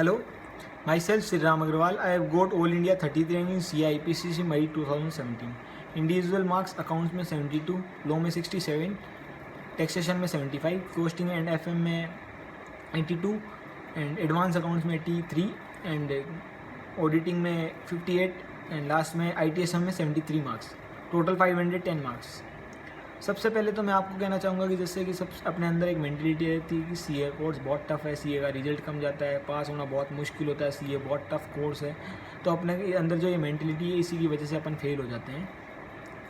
Hello, myself Sri Ram Agrawal. I have got All India 33 rank in CIPCC May 2017. Individual marks accounts में 72, law में 67, taxation में 75, costing and FM में 82 and advance accounts में 83 and auditing में 58 and last में ITSM में 73 marks, total 510 marks. सबसे पहले तो मैं आपको कहना चाहूँगा कि जैसे कि सब अपने अंदर एक मेंटलिटी रहती है कि CA कोर्स बहुत टफ़ है, CA का रिजल्ट कम जाता है, पास होना बहुत मुश्किल होता है, CA बहुत टफ़ कोर्स है। तो अपने अंदर जो ये मेंटलिटी है इसी की वजह से अपन फेल हो जाते हैं।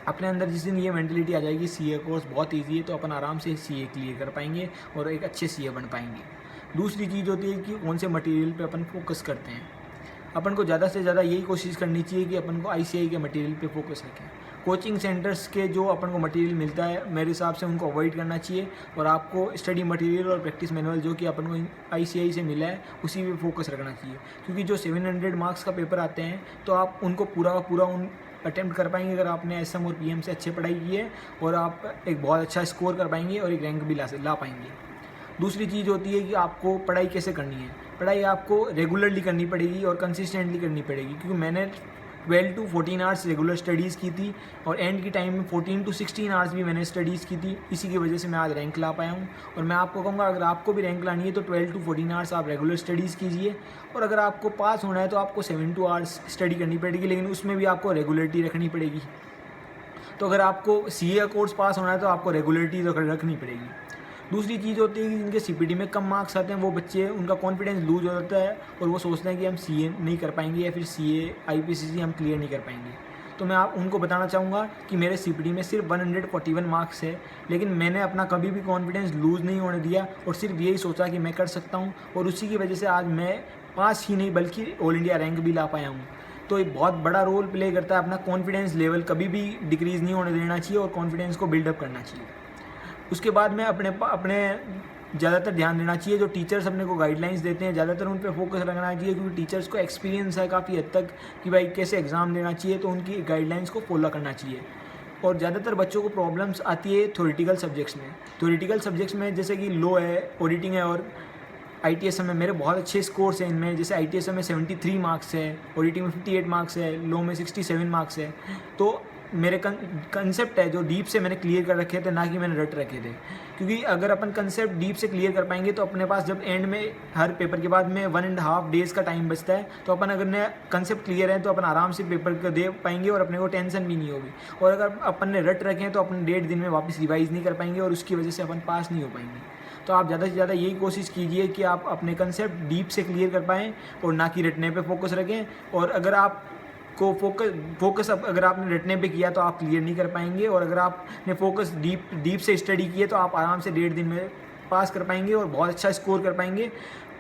अपने अंदर जिस दिन ये मेंटलिटी आ जाएगी CA कोर्स बहुत ईजी है, तो अपन आराम से CA क्लियर कर पाएंगे और एक अच्छे CA बन पाएंगे। दूसरी चीज़ होती है कि कौन से मटेरियल पे अपन फोकस करते हैं। अपन को ज़्यादा से ज़्यादा यही कोशिश करनी चाहिए कि अपन को ICI के मटेरियल पे फोकस रखें। कोचिंग सेंटर्स के जो अपन को मटेरियल मिलता है मेरे हिसाब से उनको अवॉइड करना चाहिए और आपको स्टडी मटेरियल और प्रैक्टिस मैनुअल जो कि अपन को ICI से मिला है उसी पे फोकस रखना चाहिए। क्योंकि जो 700 मार्क्स का पेपर आते हैं तो आप उनको पूरा का पूरा उन अटेम्प्ट कर पाएंगे अगर आपने SM और PM से अच्छे पढ़ाई की है, और आप एक बहुत अच्छा स्कोर कर पाएंगे और एक रैंक भी ला पाएंगे। दूसरी चीज़ होती है कि आपको पढ़ाई कैसे करनी है। पढ़ाई आपको रेगुलरली करनी पड़ेगी और कंसिस्टेंटली करनी पड़ेगी, क्योंकि मैंने 12 to 14 आवर्स रेगुलर स्टडीज़ की थी और एंड की टाइम में 14 to 16 आवर्स भी मैंने स्टडीज़ की थी। इसी की वजह से मैं आज रैंक ला पाया हूँ। और मैं आपको कहूँगा अगर आपको भी रैंक लानी है तो 12 to 14 आवर्स आप रेगुलर स्टडीज़ कीजिए, और अगर आपको पास होना है तो आपको 7 आवर्स स्टडी करनी पड़ेगी, लेकिन उसमें भी आपको रेगुलरिटी रखनी पड़ेगी। तो अगर आपको CA कोर्स पास होना है तो आपको रेगुलरिटी रखनी पड़ेगी। दूसरी चीज़ होती है कि जिनके CPT में कम मार्क्स आते हैं वो बच्चे, उनका कॉन्फिडेंस लूज हो जाता है और वो सोचते हैं कि हम CA नहीं कर पाएंगे या फिर CA IPCC हम क्लियर नहीं कर पाएंगे। तो मैं उनको बताना चाहूँगा कि मेरे CPT में सिर्फ 141 मार्क्स है, लेकिन मैंने अपना कभी भी कॉन्फिडेंस लूज़ नहीं होने दिया और सिर्फ यही सोचा कि मैं कर सकता हूँ, और उसी की वजह से आज मैं पास ही नहीं बल्कि ऑल इंडिया रैंक भी ला पाया हूँ। तो ये बहुत बड़ा रोल प्ले करता है। अपना कॉन्फिडेंस लेवल कभी भी डिक्रीज़ नहीं होने देना चाहिए और कॉन्फिडेंस को बिल्डअप करना चाहिए। उसके बाद में अपने ज़्यादातर ध्यान देना चाहिए जो टीचर्स अपने को गाइडलाइंस देते हैं, ज़्यादातर उन पे फोकस रखना चाहिए, क्योंकि टीचर्स को एक्सपीरियंस है काफ़ी हद तक कि भाई कैसे एग्ज़ाम देना चाहिए, तो उनकी गाइडलाइंस को फॉलो करना चाहिए। और ज़्यादातर बच्चों को प्रॉब्लम्स आती है थ्योरेटिकल सब्जेक्ट्स में। थ्योरेटिकल सब्जेक्ट्स में जैसे कि लॉ है, ऑडिटिंग है और ITSM में मेरे बहुत अच्छे स्कोर्स हैं इनमें। जैसे ITSM में 73 मार्क्स है, ऑडिटिंग में 58 मार्क्स है, लॉ में 67 मार्क्स है। तो मेरे कंसेप्ट है जो डीप से मैंने क्लियर कर रखे थे, ना कि मैंने रट रखे थे। क्योंकि अगर अपन कंसेप्ट डीप से क्लियर कर पाएंगे तो अपने पास जब एंड में हर पेपर के बाद में 1.5 डेज़ का टाइम बचता है, तो अपन अगर कंसेप्ट क्लियर है तो अपन आराम से पेपर को दे पाएंगे और अपने को टेंशन भी नहीं होगी। और अगर अपन ने रट रखे हैं तो अपन 1.5 दिन में वापस रिवाइज़ नहीं कर पाएंगे और उसकी वजह से अपन पास नहीं हो पाएंगे। तो आप ज़्यादा से ज़्यादा यही कोशिश कीजिए कि आप अपने कंसेप्ट डीप से क्लियर कर पाएँ और ना कि रटने पे फोकस रखें। और अगर आप को फोकस अगर आपने रटने पे किया तो आप क्लियर नहीं कर पाएंगे, और अगर आपने फोकस डीप से स्टडी किए तो आप आराम से 1.5 दिन में पास कर पाएंगे और बहुत अच्छा स्कोर कर पाएंगे।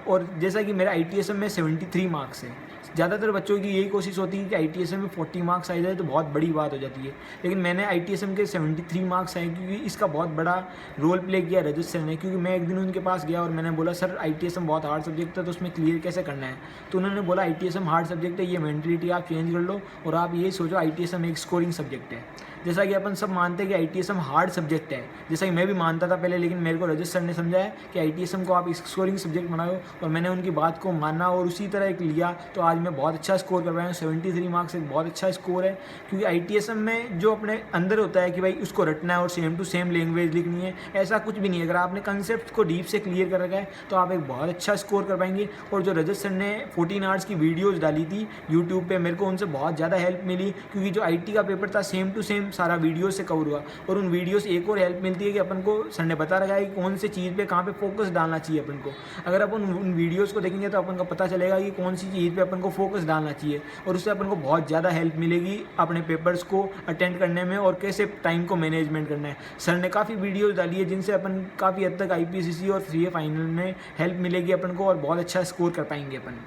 और जैसा कि मेरा ITSM में 73 मार्क्स है, ज़्यादातर बच्चों की यही कोशिश होती है कि ITSM में 40 मार्क्स आ जाए तो बहुत बड़ी बात हो जाती है, लेकिन मैंने ITSM के 73 मार्क्स आए क्योंकि इसका बहुत बड़ा रोल प्ले किया रजत सर ने। क्योंकि मैं एक दिन उनके पास गया और मैंने बोला सर ITSM बहुत हार्ड सब्जेक्ट है तो उसमें क्लियर कैसे करना है। तो उन्होंने बोला ITSM हार्ड सब्जेक्ट है, ये मेंटलिटी आप चेंज कर लो और आप ये सोचो ITSM एक स्कोरिंग सब्जेक्ट है। जैसा कि अपन सब मानते हैं कि ITSM हार्ड सब्जेक्ट है, जैसा कि मैं भी मानता था पहले, लेकिन मेरे को रजत सर ने समझाया कि ITSM को आप स्कोरिंग सब्जेक्ट बनाओ, और मैंने उनकी बात को माना और उसी तरह एक लिया। तो आज मैं बहुत अच्छा स्कोर कर पाया हूँ। 73 मार्क्स एक बहुत अच्छा स्कोर है, क्योंकि ITSM में जो अपने अंदर होता है कि भाई उसको रटना है और सेम टू सेम लैंग्वेज लिखनी है, ऐसा कुछ भी नहीं है। अगर आपने कंसेप्ट को डीप से क्लियर कर रखा है तो आप एक बहुत अच्छा स्कोर कर पाएंगे। और जो रजत सर ने 14 आवर्स की वीडियोज़ डाली थी यूट्यूब पर, मेरे को उनसे बहुत ज़्यादा हेल्प मिली, क्योंकि जो IT का पेपर था सेम टू सेम सारा वीडियो से कवर हुआ। और उन वीडियो से एक और हेल्प मिलती है कि अपन को सर ने बता रखा है कि कौन सी चीज़ पे कहाँ पे फोकस डालना चाहिए अपन को। अगर अपन उन वीडियोस को देखेंगे तो अपन को पता चलेगा कि कौन सी चीज़ पे अपन को फोकस डालना चाहिए, और उससे अपन को बहुत ज़्यादा हेल्प मिलेगी अपने पेपर्स को अटेंड करने में और कैसे टाइम को मैनेजमेंट करना है। सर ने काफ़ी वीडियोज़ डाली है जिनसे अपन काफ़ी हद तक IPCC और CA फाइनल में हेल्प मिलेगी अपन को और बहुत अच्छा स्कोर कर पाएंगे अपन।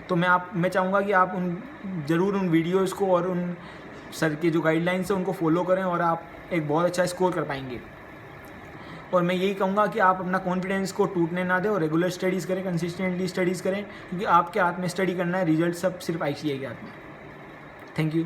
तो मैं चाहूँगा कि आप ज़रूर उन वीडियोज़ को और उन सर के जो गाइडलाइंस है उनको फॉलो करें और आप एक बहुत अच्छा स्कोर कर पाएंगे। और मैं यही कहूँगा कि आप अपना कॉन्फिडेंस को टूटने ना दें और रेगुलर स्टडीज़ करें, कंसिस्टेंटली स्टडीज़ करें, क्योंकि आपके हाथ में स्टडी करना है, रिजल्ट सब सिर्फ ICI के हाथ में। Thank you.